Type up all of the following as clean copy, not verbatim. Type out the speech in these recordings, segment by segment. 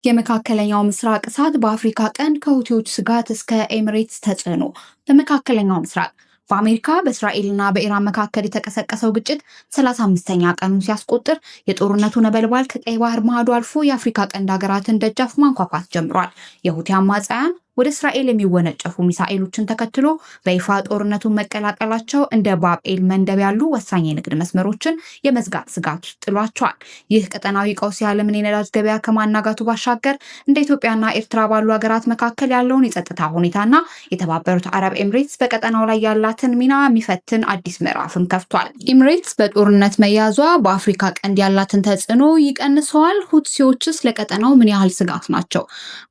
የመካከለኛው ምስራቅ እሳት በአፍሪካ ቀንድ ከሁቲዎች ስጋት እስከ ኤሚሬትስ ተጽዕኖ። በመካከለኛው ምስራቅ በአሜሪካ በእስራኤልና በኢራን መካከል የተቀሰቀሰው ግጭት 35ኛ ቀኑን ሲያስቆጥር የጦርነቱ ነበልባል ከቀይ ባህር ማዶ አልፎ የአፍሪካ ቀንድ ሀገራትን ደጃፍ ማንኳኳት ጀምሯል። የሁቲ አማጽያን ወደ እስራኤል የሚወነጨፉ ሚሳኤሎችን ተከትሎ በይፋ ጦርነቱን መቀላቀላቸው እንደ ባብኤል መንደብ ያሉ ወሳኝ የንግድ መስመሮችን የመዝጋት ስጋት ውስጥ ጥሏቸዋል። ይህ ቀጠናዊ ቀውስ የዓለምን የነዳጅ ገበያ ከማናጋቱ ባሻገር እንደ ኢትዮጵያና ኤርትራ ባሉ ሀገራት መካከል ያለውን የጸጥታ ሁኔታና የተባበሩት አረብ ኤምሬትስ በቀጠናው ላይ ያላትን ሚና የሚፈትን አዲስ ምዕራፍም ከፍቷል። ኤምሬትስ በጦርነት መያዟ በአፍሪካ ቀንድ ያላትን ተጽዕኖ ይቀንሰዋል? ሁቲዎችስ ለቀጠናው ምን ያህል ስጋት ናቸው?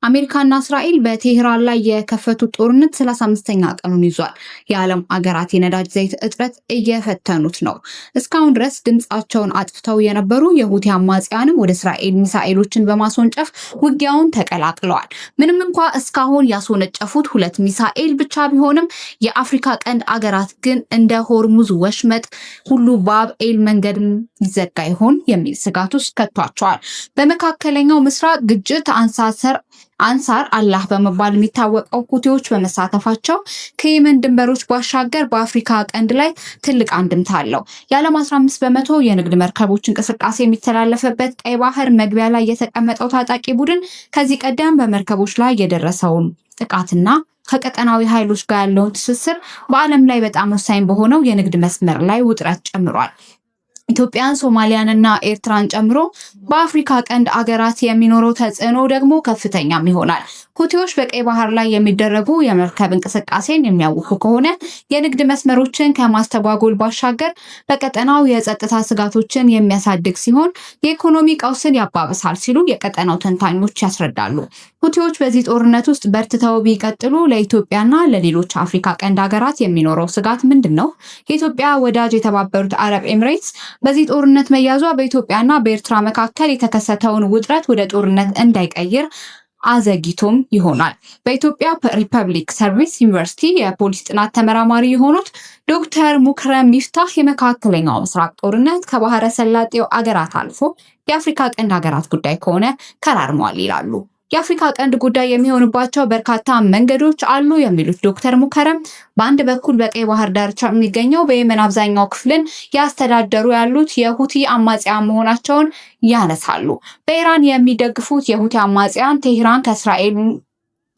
አሜሪካና እስራኤል በቴህራን ላይ የከፈቱት ጦርነት 35ኛ ቀኑን ይዟል። የዓለም አገራት የነዳጅ ዘይት እጥረት እየፈተኑት ነው። እስካሁን ድረስ ድምጻቸውን አጥፍተው የነበሩ የሁቲ አማጽያንም ወደ እስራኤል ሚሳኤሎችን በማስወንጨፍ ውጊያውን ተቀላቅለዋል። ምንም እንኳ እስካሁን ያስወነጨፉት 2 ሚሳኤል ብቻ ቢሆንም የአፍሪካ ቀንድ አገራት ግን እንደ ሆርሙዝ ወሽመጥ ሁሉ ባብኤል መንገድ ይዘጋ ይሆን የሚል ስጋት ውስጥ ከቷቸዋል። በመካከለኛው ምስራቅ ግጭት አንሳር አላህ በመባል የሚታወቀው ሁቲዎች በመሳተፋቸው ከየመን ድንበሮች ባሻገር በአፍሪካ ቀንድ ላይ ትልቅ አንድምታ አለው። የዓለም 15% የንግድ መርከቦች እንቅስቃሴ የሚተላለፍበት ቀይ ባህር መግቢያ ላይ የተቀመጠው ታጣቂ ቡድን ከዚህ ቀደም በመርከቦች ላይ የደረሰውን ጥቃትና ከቀጠናዊ ኃይሎች ጋር ያለውን ትስስር በዓለም ላይ በጣም ወሳኝ በሆነው የንግድ መስመር ላይ ውጥረት ጨምሯል። ኢትዮጵያን፣ ሶማሊያንና ኤርትራን ጨምሮ በአፍሪካ ቀንድ አገራት የሚኖረው ተጽዕኖ ደግሞ ከፍተኛም ይሆናል። ሁቲዎች በቀይ ባህር ላይ የሚደረጉ የመርከብ እንቅስቃሴን የሚያውኩ ከሆነ የንግድ መስመሮችን ከማስተጓጎል ባሻገር በቀጠናው የጸጥታ ስጋቶችን የሚያሳድግ ሲሆን የኢኮኖሚ ቀውስን ያባብሳል ሲሉ የቀጠናው ተንታኞች ያስረዳሉ። ሁቲዎች በዚህ ጦርነት ውስጥ በርትተው ቢቀጥሉ ለኢትዮጵያና ለሌሎች አፍሪካ ቀንድ ሀገራት የሚኖረው ስጋት ምንድን ነው? የኢትዮጵያ ወዳጅ የተባበሩት አረብ ኤምሬትስ በዚህ ጦርነት መያዟ በኢትዮጵያና በኤርትራ መካከል የተከሰተውን ውጥረት ወደ ጦርነት እንዳይቀይር አዘግይቶም ይሆናል። በኢትዮጵያ ሪፐብሊክ ሰርቪስ ዩኒቨርሲቲ የፖሊስ ጥናት ተመራማሪ የሆኑት ዶክተር ሙክረም ሚፍታህ የመካከለኛው ምስራቅ ጦርነት ከባህረ ሰላጤው አገራት አልፎ የአፍሪካ ቀንድ ሀገራት ጉዳይ ከሆነ ከራርሟል ይላሉ። የአፍሪካ ቀንድ ጉዳይ የሚሆንባቸው በርካታ መንገዶች አሉ የሚሉት ዶክተር ሙከረም በአንድ በኩል በቀይ ባህር ዳርቻ የሚገኘው በየመን አብዛኛው ክፍልን ያስተዳደሩ ያሉት የሁቲ አማጽያን መሆናቸውን ያነሳሉ። በኢራን የሚደግፉት የሁቲ አማጽያን ቴህራን ከእስራኤል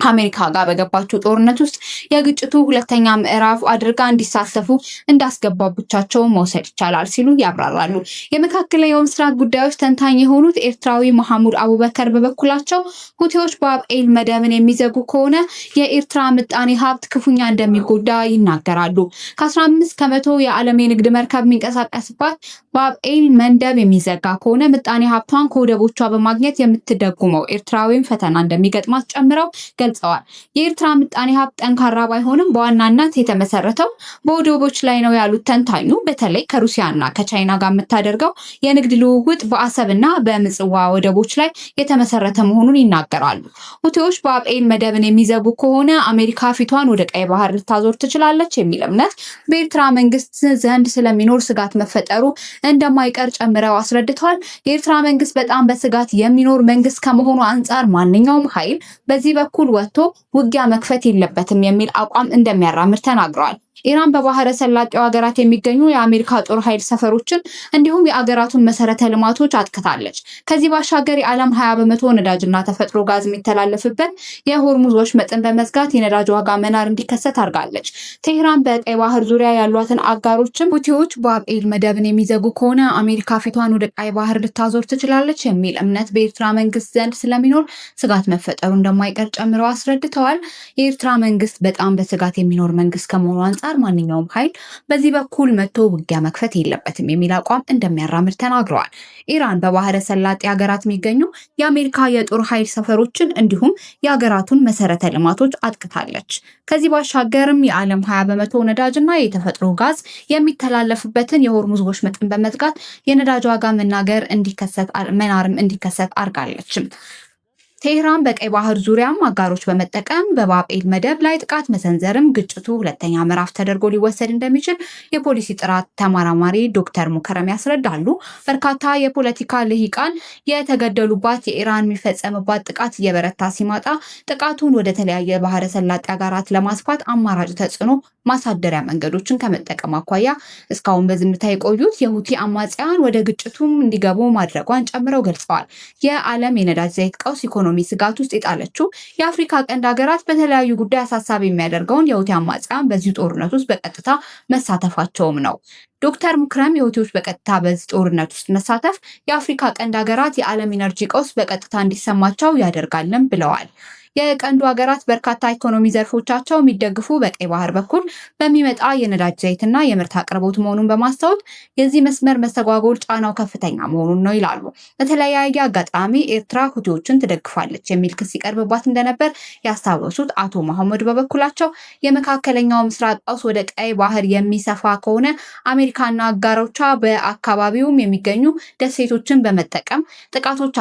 አሜሪካ ጋር በገባቸው ጦርነት ውስጥ የግጭቱ ሁለተኛ ምዕራፍ አድርጋ እንዲሳተፉ እንዳስገባቻቸው መውሰድ ይቻላል ሲሉ ያብራራሉ። የመካከለኛው ምስራቅ ጉዳዮች ተንታኝ የሆኑት ኤርትራዊ መሐሙድ አቡበከር በበኩላቸው ሁቲዎች ባብኤል መደብን የሚዘጉ ከሆነ የኤርትራ ምጣኔ ሀብት ክፉኛ እንደሚጎዳ ይናገራሉ። ከ15% የዓለም የንግድ መርከብ የሚንቀሳቀስባት ባብኤል መንደብ የሚዘጋ ከሆነ ምጣኔ ሀብቷን ከወደቦቿ በማግኘት የምትደጉመው ኤርትራዊም ፈተና እንደሚገጥማት ጨምረው ገልጸዋል። የኤርትራ ምጣኔ ሀብት ጠንካራ ባይሆንም በዋናነት የተመሰረተው በወደቦች ላይ ነው ያሉት ተንታኙ በተለይ ከሩሲያና ከቻይና ጋር የምታደርገው የንግድ ልውውጥ በአሰብና በምጽዋ ወደቦች ላይ የተመሰረተ መሆኑን ይናገራሉ። ሁቲዎች ባብኤል መደብን የሚዘጉ ከሆነ አሜሪካ ፊቷን ወደ ቀይ ባህር ልታዞር ትችላለች የሚል እምነት በኤርትራ መንግስት ዘንድ ስለሚኖር ስጋት መፈጠሩ እንደማይቀር ጨምረው አስረድተዋል። የኤርትራ መንግስት በጣም በስጋት የሚኖር መንግስት ከመሆኑ አንጻር ማንኛውም ኃይል በዚህ በኩል ወጥቶ ውጊያ መክፈት የለበትም የሚል አቋም እንደሚያራምድ ተናግረዋል። ኢራን በባህረ ሰላጤው ሀገራት የሚገኙ የአሜሪካ ጦር ኃይል ሰፈሮችን እንዲሁም የአገራቱን መሰረተ ልማቶች አጥቅታለች። ከዚህ ባሻገር የዓለም 20% ነዳጅና ተፈጥሮ ጋዝ የሚተላለፍበት የሆርሙዝ ወሽመጥን በመዝጋት የነዳጅ ዋጋ መናር እንዲከሰት አድርጋለች። ቴህራን በቀይ ባህር ዙሪያ ያሏትን አጋሮችም ሁቲዎች ባብኤል መደብን የሚዘጉ ከሆነ አሜሪካ ፊቷን ወደ ቀይ ባህር ልታዞር ትችላለች የሚል እምነት በኤርትራ መንግስት ዘንድ ስለሚኖር ስጋት መፈጠሩ እንደማይቀር ጨምረው አስረድተዋል። የኤርትራ መንግስት በጣም በስጋት የሚኖር መንግስት ከመሆኑ አንጻር ማንኛውም ኃይል በዚህ በኩል መጥቶ ውጊያ መክፈት የለበትም የሚል አቋም እንደሚያራምድ ተናግረዋል። ኢራን በባህረ ሰላጤ ሀገራት የሚገኙ የአሜሪካ የጦር ኃይል ሰፈሮችን እንዲሁም የሀገራቱን መሰረተ ልማቶች አጥቅታለች። ከዚህ ባሻገርም የዓለም 20% ነዳጅና የተፈጥሮ ጋዝ የሚተላለፍበትን የሆርሙዝ ወሽመጥን በመዝጋት የነዳጅ ዋጋ መናርም እንዲከሰት አድርጋለች። ቴህራን በቀይ ባህር ዙሪያም አጋሮች በመጠቀም በባቤል መደብ ላይ ጥቃት መሰንዘርም ግጭቱ ሁለተኛ ምዕራፍ ተደርጎ ሊወሰድ እንደሚችል የፖሊሲ ጥራት ተመራማሪ ዶክተር ሙከረም ያስረዳሉ። በርካታ የፖለቲካ ልሂቃን የተገደሉባት የኢራን የሚፈጸምባት ጥቃት እየበረታ ሲመጣ ጥቃቱን ወደ ተለያየ ባህረ ሰላጤ ሀገራት ለማስፋት አማራጭ ተጽዕኖ ማሳደሪያ መንገዶችን ከመጠቀም አኳያ እስካሁን በዝምታ የቆዩት የሁቲ አማጽያን ወደ ግጭቱም እንዲገቡ ማድረጓን ጨምረው ገልጸዋል። የዓለም የነዳጅ ዘይት ቀውስ ኢኮኖሚ ስጋት ውስጥ የጣለችው የአፍሪካ ቀንድ ሀገራት በተለያዩ ጉዳይ አሳሳቢ የሚያደርገውን የሁቲ አማጽያን በዚህ ጦርነት ውስጥ በቀጥታ መሳተፋቸውም ነው። ዶክተር ሙክረም የሁቲዎች በቀጥታ በዚህ ጦርነት ውስጥ መሳተፍ የአፍሪካ ቀንድ ሀገራት የዓለም ኢነርጂ ቀውስ በቀጥታ እንዲሰማቸው ያደርጋልም ብለዋል። የቀንዱ ሀገራት በርካታ ኢኮኖሚ ዘርፎቻቸው የሚደግፉ በቀይ ባህር በኩል በሚመጣ የነዳጅ ዘይትና የምርት አቅርቦት መሆኑን በማስታወቅ የዚህ መስመር መስተጓጎል ጫናው ከፍተኛ መሆኑን ነው ይላሉ። በተለያየ አጋጣሚ ኤርትራ ሁቲዎችን ትደግፋለች የሚል ክስ ይቀርብባት እንደነበር ያስታወሱት አቶ መሐመድ በበኩላቸው የመካከለኛው ምስራቅ ቀውስ ወደ ቀይ ባህር የሚሰፋ ከሆነ አሜሪካና አጋሮቿ በአካባቢውም የሚገኙ ደሴቶችን በመጠቀም ጥቃቶች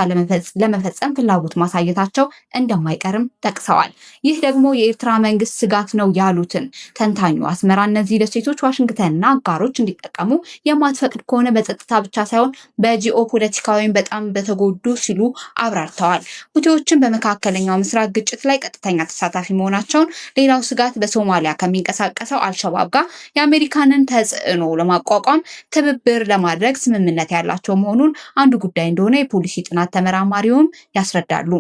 ለመፈጸም ፍላጎት ማሳየታቸው እንደማይቀርም ጠቅሰዋል። ይህ ደግሞ የኤርትራ መንግስት ስጋት ነው ያሉትን ተንታኙ አስመራ እነዚህ ደሴቶች ዋሽንግተንና አጋሮች እንዲጠቀሙ የማትፈቅድ ከሆነ በጸጥታ ብቻ ሳይሆን በጂኦ ፖለቲካዊም በጣም በተጎዱ ሲሉ አብራርተዋል። ሁቲዎችን በመካከለኛው ምስራቅ ግጭት ላይ ቀጥተኛ ተሳታፊ መሆናቸውን፣ ሌላው ስጋት በሶማሊያ ከሚንቀሳቀሰው አልሸባብ ጋር የአሜሪካንን ተጽዕኖ ለማቋቋም ትብብር ለማድረግ ስምምነት ያላቸው መሆኑን አንዱ ጉዳይ እንደሆነ የፖሊሲ ጥናት ተመራማሪውም ያስረዳሉ።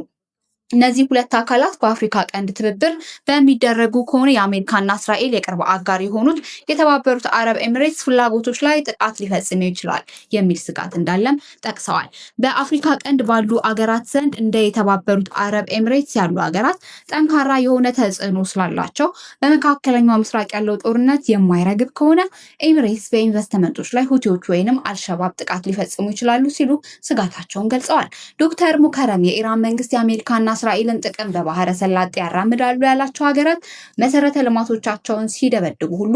እነዚህ ሁለት አካላት በአፍሪካ ቀንድ ትብብር በሚደረጉ ከሆነ የአሜሪካና እስራኤል የቅርብ አጋር የሆኑት የተባበሩት አረብ ኤሚሬትስ ፍላጎቶች ላይ ጥቃት ሊፈጽም ይችላል የሚል ስጋት እንዳለም ጠቅሰዋል። በአፍሪካ ቀንድ ባሉ አገራት ዘንድ እንደ የተባበሩት አረብ ኤሚሬትስ ያሉ አገራት ጠንካራ የሆነ ተጽዕኖ ስላላቸው በመካከለኛው ምስራቅ ያለው ጦርነት የማይረግብ ከሆነ ኤሚሬትስ በኢንቨስትመንቶች ላይ ሁቲዎች ወይንም አልሸባብ ጥቃት ሊፈጽሙ ይችላሉ ሲሉ ስጋታቸውን ገልጸዋል። ዶክተር ሙከረም የኢራን መንግስት የአሜሪካና እስራኤልን ጥቅም በባህረ ሰላጤ ያራምዳሉ ያላቸው ሀገራት መሰረተ ልማቶቻቸውን ሲደበድቡ ሁሉ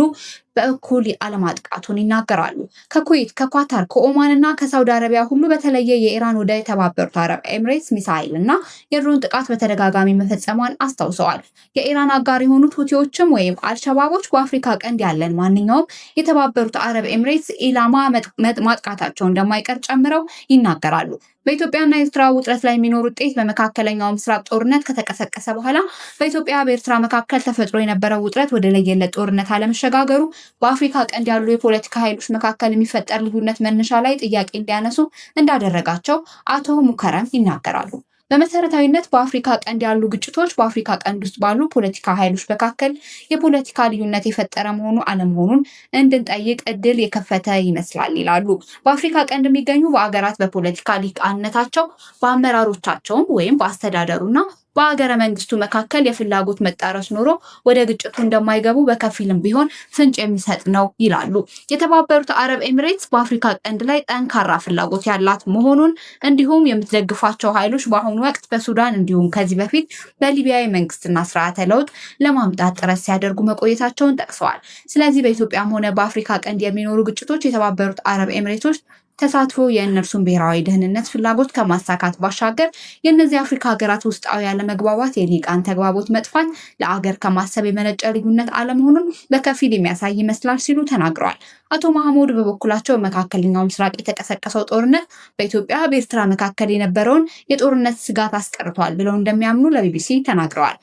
በእኩል አለማጥቃቱን ይናገራሉ። ከኩዌት፣ ከኳታር፣ ከኦማን እና ከሳውዲ አረቢያ ሁሉ በተለየ የኢራን ወደ የተባበሩት አረብ ኤሚሬትስ ሚሳይል እና የድሮን ጥቃት በተደጋጋሚ መፈጸሟን አስታውሰዋል። የኢራን አጋር የሆኑት ሁቲዎችም ወይም አልሸባቦች በአፍሪካ ቀንድ ያለን ማንኛውም የተባበሩት አረብ ኤሚሬትስ ኢላማ ማጥቃታቸው እንደማይቀር ጨምረው ይናገራሉ። በኢትዮጵያና ኤርትራ ውጥረት ላይ የሚኖር ውጤት በመካከለኛው ምስራቅ ጦርነት ከተቀሰቀሰ በኋላ በኢትዮጵያ በኤርትራ መካከል ተፈጥሮ የነበረው ውጥረት ወደ ለየለት ጦርነት አለመሸጋገሩ በአፍሪካ ቀንድ ያሉ የፖለቲካ ኃይሎች መካከል የሚፈጠር ልዩነት መነሻ ላይ ጥያቄ እንዲያነሱ እንዳደረጋቸው አቶ ሙከረም ይናገራሉ። በመሰረታዊነት በአፍሪካ ቀንድ ያሉ ግጭቶች በአፍሪካ ቀንድ ውስጥ ባሉ ፖለቲካ ኃይሎች መካከል የፖለቲካ ልዩነት የፈጠረ መሆኑ አለመሆኑን እንድንጠይቅ እድል የከፈተ ይመስላል ይላሉ። በአፍሪካ ቀንድ የሚገኙ በአገራት በፖለቲካ ሊቃነታቸው በአመራሮቻቸውም ወይም በአስተዳደሩና በአገረ መንግስቱ መካከል የፍላጎት መጣረስ ኖሮ ወደ ግጭቱ እንደማይገቡ በከፊልም ቢሆን ፍንጭ የሚሰጥ ነው ይላሉ። የተባበሩት አረብ ኤሚሬትስ በአፍሪካ ቀንድ ላይ ጠንካራ ፍላጎት ያላት መሆኑን እንዲሁም የምትደግፋቸው ኃይሎች በአሁኑ ወቅት በሱዳን እንዲሁም ከዚህ በፊት በሊቢያ የመንግስትና ስርዓተ ለውጥ ለማምጣት ጥረት ሲያደርጉ መቆየታቸውን ጠቅሰዋል። ስለዚህ በኢትዮጵያም ሆነ በአፍሪካ ቀንድ የሚኖሩ ግጭቶች የተባበሩት አረብ ኤሚሬቶች ተሳትፎ የእነርሱን ብሔራዊ ደህንነት ፍላጎት ከማሳካት ባሻገር የእነዚህ አፍሪካ ሀገራት ውስጣዊ ያለመግባባት፣ የሊቃን ተግባቦት መጥፋት ለአገር ከማሰብ የመነጨ ልዩነት አለመሆኑን በከፊል የሚያሳይ ይመስላል ሲሉ ተናግረዋል። አቶ መሐሙድ በበኩላቸው መካከለኛው ምስራቅ የተቀሰቀሰው ጦርነት በኢትዮጵያ በኤርትራ መካከል የነበረውን የጦርነት ስጋት አስቀርቷል ብለው እንደሚያምኑ ለቢቢሲ ተናግረዋል።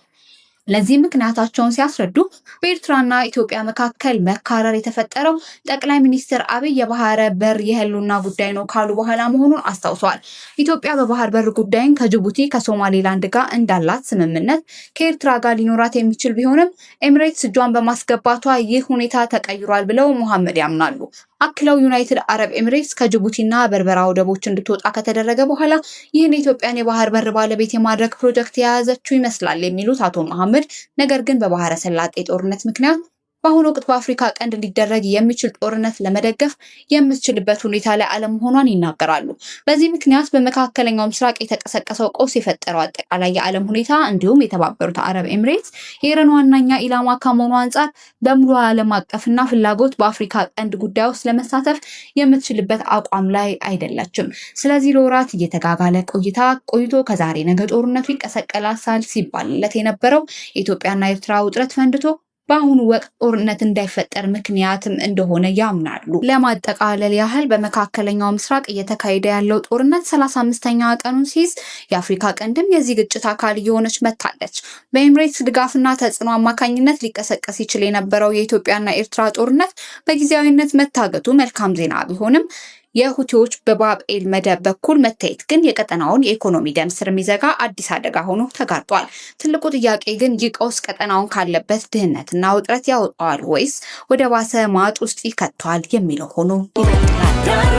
ለዚህ ምክንያታቸውን ሲያስረዱ በኤርትራና ኢትዮጵያ መካከል መካረር የተፈጠረው ጠቅላይ ሚኒስትር አብይ የባህር በር የህልውና ጉዳይ ነው ካሉ በኋላ መሆኑን አስታውሰዋል። ኢትዮጵያ በባህር በር ጉዳይን ከጅቡቲ ከሶማሌላንድ ጋር እንዳላት ስምምነት ከኤርትራ ጋር ሊኖራት የሚችል ቢሆንም ኤሚሬትስ እጇን በማስገባቷ ይህ ሁኔታ ተቀይሯል ብለው መሐመድ ያምናሉ። አክለው ዩናይትድ አረብ ኤሚሬትስ ከጅቡቲና በርበራ ወደቦች እንድትወጣ ከተደረገ በኋላ ይህን የኢትዮጵያን የባህር በር ባለቤት የማድረግ ፕሮጀክት የያዘችው ይመስላል የሚሉት አቶ መሐመድ ነገር ግን በባህረ ሰላጤ ጦርነት ምክንያት በአሁኑ ወቅት በአፍሪካ ቀንድ ሊደረግ የሚችል ጦርነት ለመደገፍ የምትችልበት ሁኔታ ላይ አለመሆኗን ይናገራሉ። በዚህ ምክንያት በመካከለኛው ምስራቅ የተቀሰቀሰው ቀውስ የፈጠረው አጠቃላይ የዓለም ሁኔታ እንዲሁም የተባበሩት አረብ ኤምሬትስ የኢራን ዋነኛ ኢላማ ከመሆኑ አንጻር በሙሉ ዓለም አቀፍና ፍላጎት በአፍሪካ ቀንድ ጉዳይ ውስጥ ለመሳተፍ የምትችልበት አቋም ላይ አይደለችም። ስለዚህ ለወራት እየተጋጋለ ቆይቶ ከዛሬ ነገ ጦርነቱ ይቀሰቀላል ሲባልለት የነበረው የኢትዮጵያና ኤርትራ ውጥረት ፈንድቶ በአሁኑ ወቅት ጦርነት እንዳይፈጠር ምክንያትም እንደሆነ ያምናሉ። ለማጠቃለል ያህል በመካከለኛው ምስራቅ እየተካሄደ ያለው ጦርነት 35ኛ ቀኑን ሲይዝ የአፍሪካ ቀንድም የዚህ ግጭት አካል እየሆነች መጥታለች። በኤምሬትስ ድጋፍና ተጽዕኖ አማካኝነት ሊቀሰቀስ ይችል የነበረው የኢትዮጵያና ኤርትራ ጦርነት በጊዜያዊነት መታገቱ መልካም ዜና ቢሆንም የሁቲዎች በባብ-ኤል መደብ በኩል መታየት ግን የቀጠናውን የኢኮኖሚ ደም ስር የሚዘጋ አዲስ አደጋ ሆኖ ተጋርጧል። ትልቁ ጥያቄ ግን ይህ ቀውስ ቀጠናውን ካለበት ድህነትና ውጥረት ያወጣዋል ወይስ ወደ ባሰ ማጥ ውስጥ ይከቷል የሚለው ሆኖ ይቀጥላል።